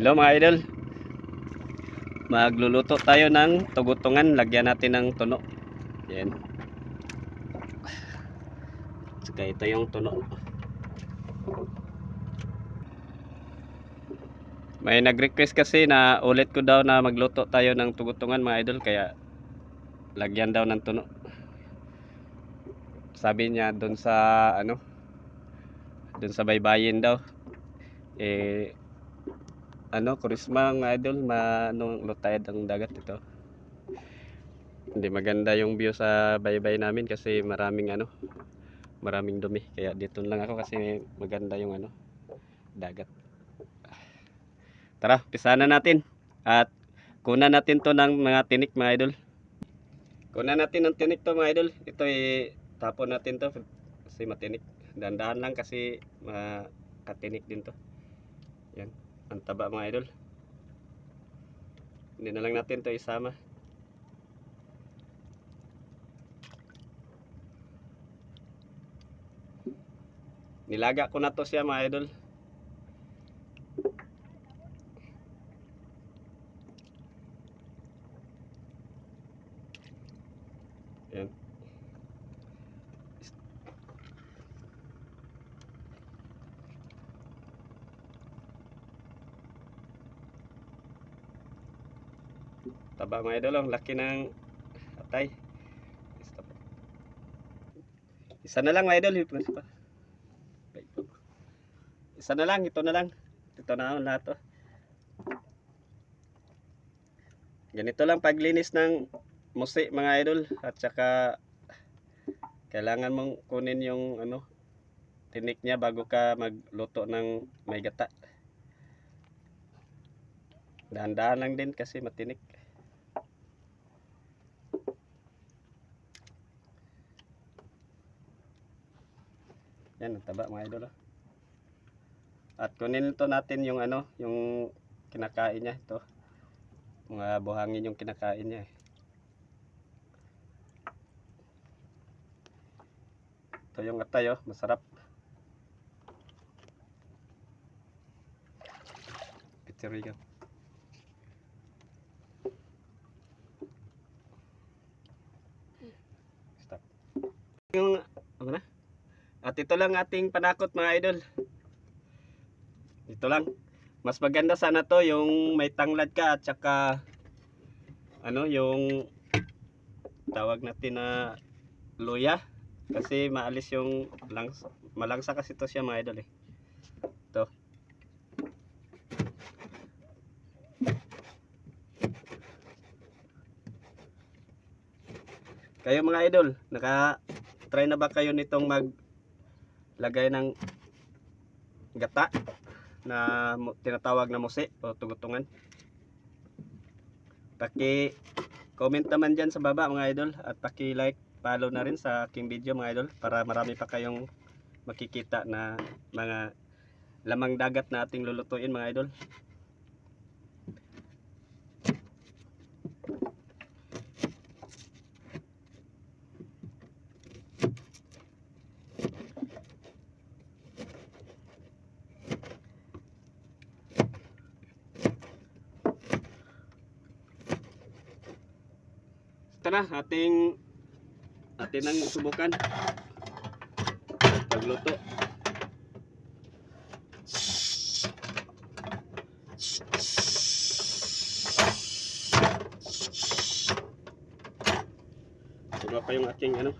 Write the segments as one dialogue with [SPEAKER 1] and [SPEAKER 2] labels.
[SPEAKER 1] Hello mga idol, magluluto tayo ng tugutungan. Lagyan natin ng tuno. Yan. Saka ito yung tuno. May nag-request kasi na ulit ko daw na magluto tayo ng tugutungan mga idol, kaya lagyan daw ng tuno. Sabi niya doon sa doon sa baybayin daw. Kurisma mga idol, lutayad ang dagat ito. Hindi maganda yung view sa baybay namin kasi maraming dumi. Kaya dito lang ako kasi maganda yung dagat. Tara, pisahan na natin. At kunan natin to ng mga tinik mga idol. Kunan natin ng tinik to mga idol. Ito tapon natin to kasi matinik. Dandahan lang kasi makatinik din to. Yan, ang taba mga idol. Hindi na lang natin to isama. Nilaga ko na to siya mga idol. Yan. Taba mga idol, ang laki ng atay. Isa na lang mga idol. Isa na lang, ito na lang. Ito na ang lahat to. Ganito lang paglinis ng musi mga idol. At saka kailangan mong kunin yung tinik niya bago ka magluto ng may gata. Dahan-dahan lang din kasi matinik. Yan ang taba mga idol. At kunin ito natin yung yung kinakain niya ito. Mga buhangin yung kinakain niya. Ito yung atay masarap. Pichirigan. Stop. Yung At ito lang ating panakot mga idol. Ito lang. Mas maganda sana to yung may tanglad ka at saka yung tawag natin na luya, kasi maalis yung malangsa kasi to siya mga idol Ito. Kayo mga idol, try na ba kayo nitong maglagay ng gata na tinatawag na musi o tugutungan? Paki-comment naman dyan sa baba mga idol, at paki-like, follow na rin sa aking video mga idol para marami pa kayong makikita na mga lamang dagat na ating lulutuin mga idol. Tara, atin ang subukan pagluto. Diba pa yung aking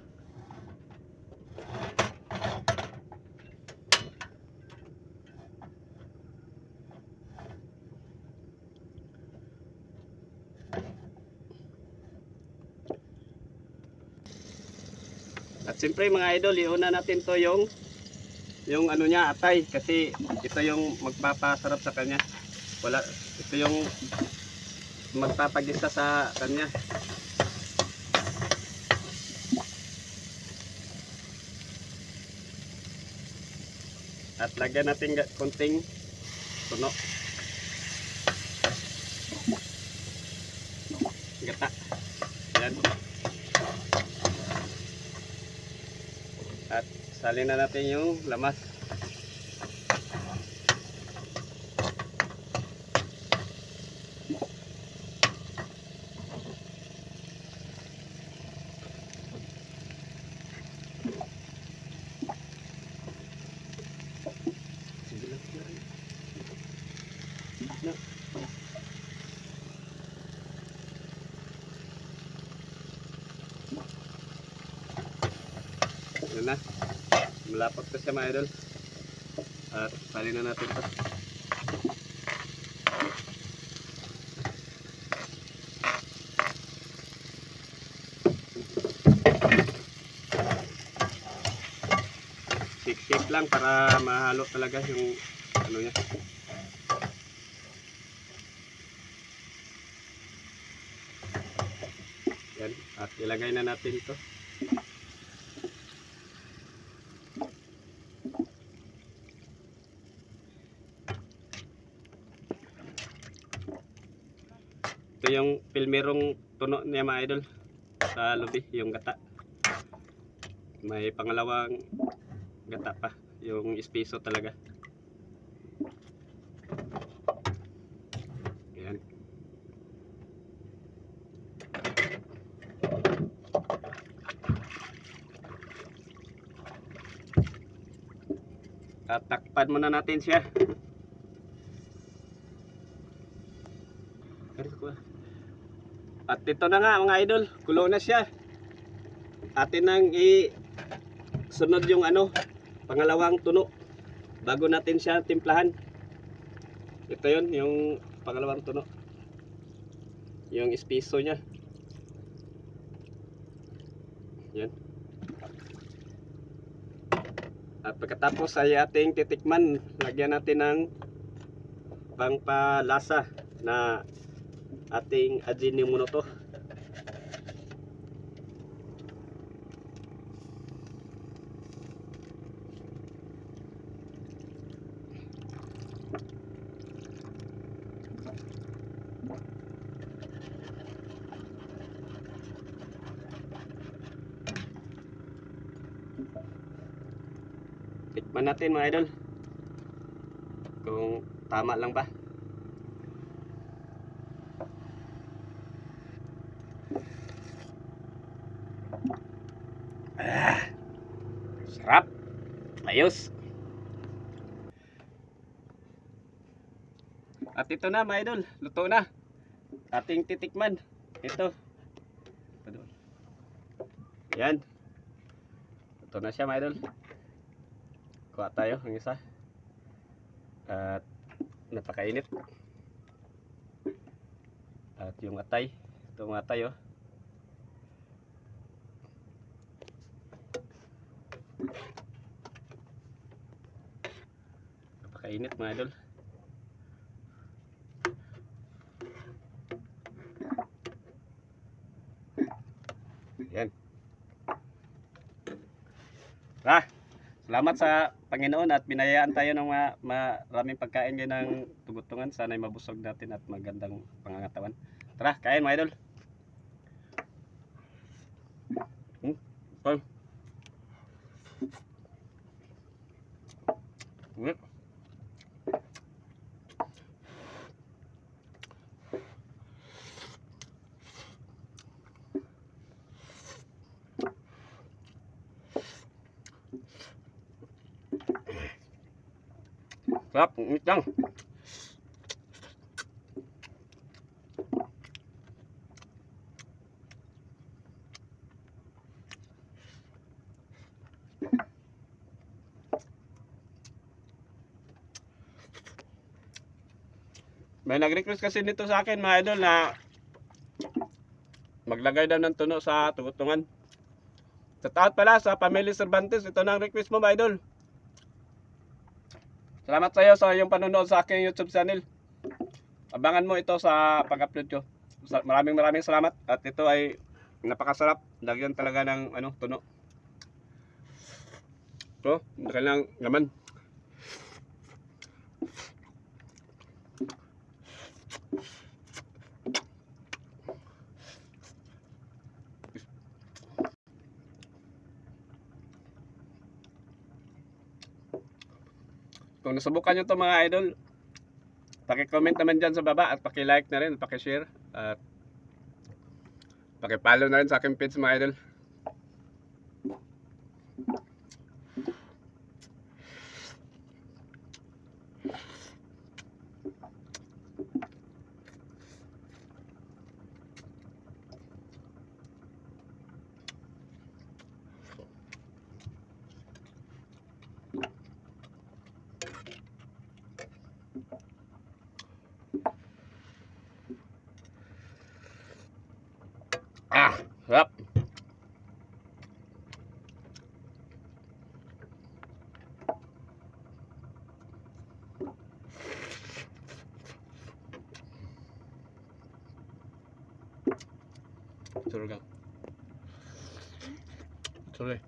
[SPEAKER 1] At siyempre mga idol, iuna natin to yung niya, atay, kasi ito yung magpapasarap sa kanya. Ito yung magpapagisa sa kanya. At lagyan natin konting tuno. Gata. Yan. At salin na natin yung lamas. No. Yan na. Malapot na siya mga idol. At salin na natin ito. Shake lang para mahalo talaga yung ano niya. Yan. At ilagay na natin ito. Ito yung pilmerong tuno niya mga idol sa lubi, yung gata. May pangalawang gata pa, yung espiso talaga. Ayan. At takpan muna natin siya. At ito na nga mga idol, kulo na siya. Atin nang sunod yung ano, pangalawang tuno bago natin siya timplahan. Ito yun, yung pangalawang tuno, yung espiso nya. Yan. At pagkatapos ay ating titikman, lagyan natin ng pangpalasa na ating Ajinomoto. Tikman natin mga idol kung tama lang ba. Sarap, ayos. At ito na mga idol, luto na ating titikman. Ito, yan, luto na siya mga idol. Kuha tayo ang isa. At napakainit. At yung atay, itong atay oh. Napakainit mga idol. Yan. Salamat sa Panginoon at binayaan tayo ng maraming pagkain ngayon ng tugutungan. Sana'y mabusog natin at magandang pangangatawan. Tara, kain mga idol. Okay. Sarap, init lang. May nag-request kasi nito sa akin mga idol na maglagay daw ng tuno sa tugutungan. Shout out pala sa Family Cervantes. Ito na ang request mo mga idol. Salamat sa iyo sa iyong panonood sa aking YouTube channel. Abangan mo ito sa pag-upload ko. Maraming salamat. At ito ay napakasarap. Lagyan talaga ng tuno. Ito, kailang laman. Kung nasubukan nyo ito mga idol, paki-comment naman dyan sa baba at paki-like na rin, paki-share at paki-follow na rin sa aking page mga idol. Sorry ka. Sorry.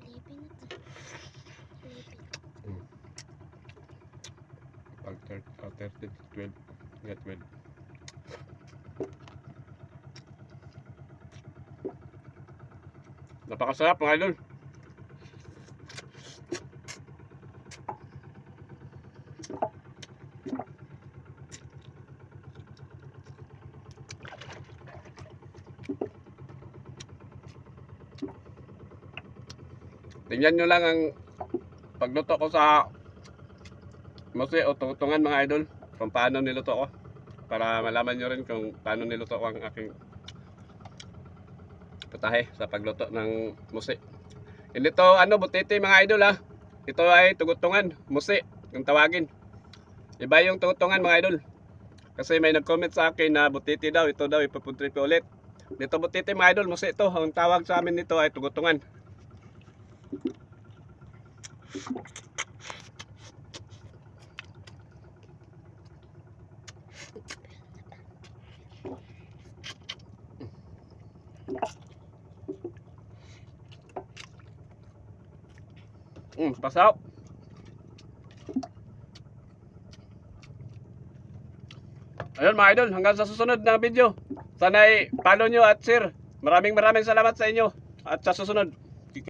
[SPEAKER 2] Lipin na to. Lipin.
[SPEAKER 1] Pag 30, 12. Get 12. Napakasarap mga idol. Tingnan nyo lang ang pagluto ko sa musi o tutungan mga idol. Kung paano niluto ko. Para malaman nyo rin kung paano niluto ko ang aking putahe sa pagluto ng musi. Hindi to butiti mga idol ha. Ito ay tugutungan, musi, yung tawagin. Iba yung tugutungan mga idol. Kasi may nag-comment sa akin na butiti daw, ito daw ipupuntrip ulit. Dito butiti mga idol, musi ito. Ang tawag sa amin nito ay tugutungan. Pasok. Ayun mga idol, hanggang sa susunod na video. Sana'y follow nyo at share. Maraming salamat sa inyo. At sa susunod.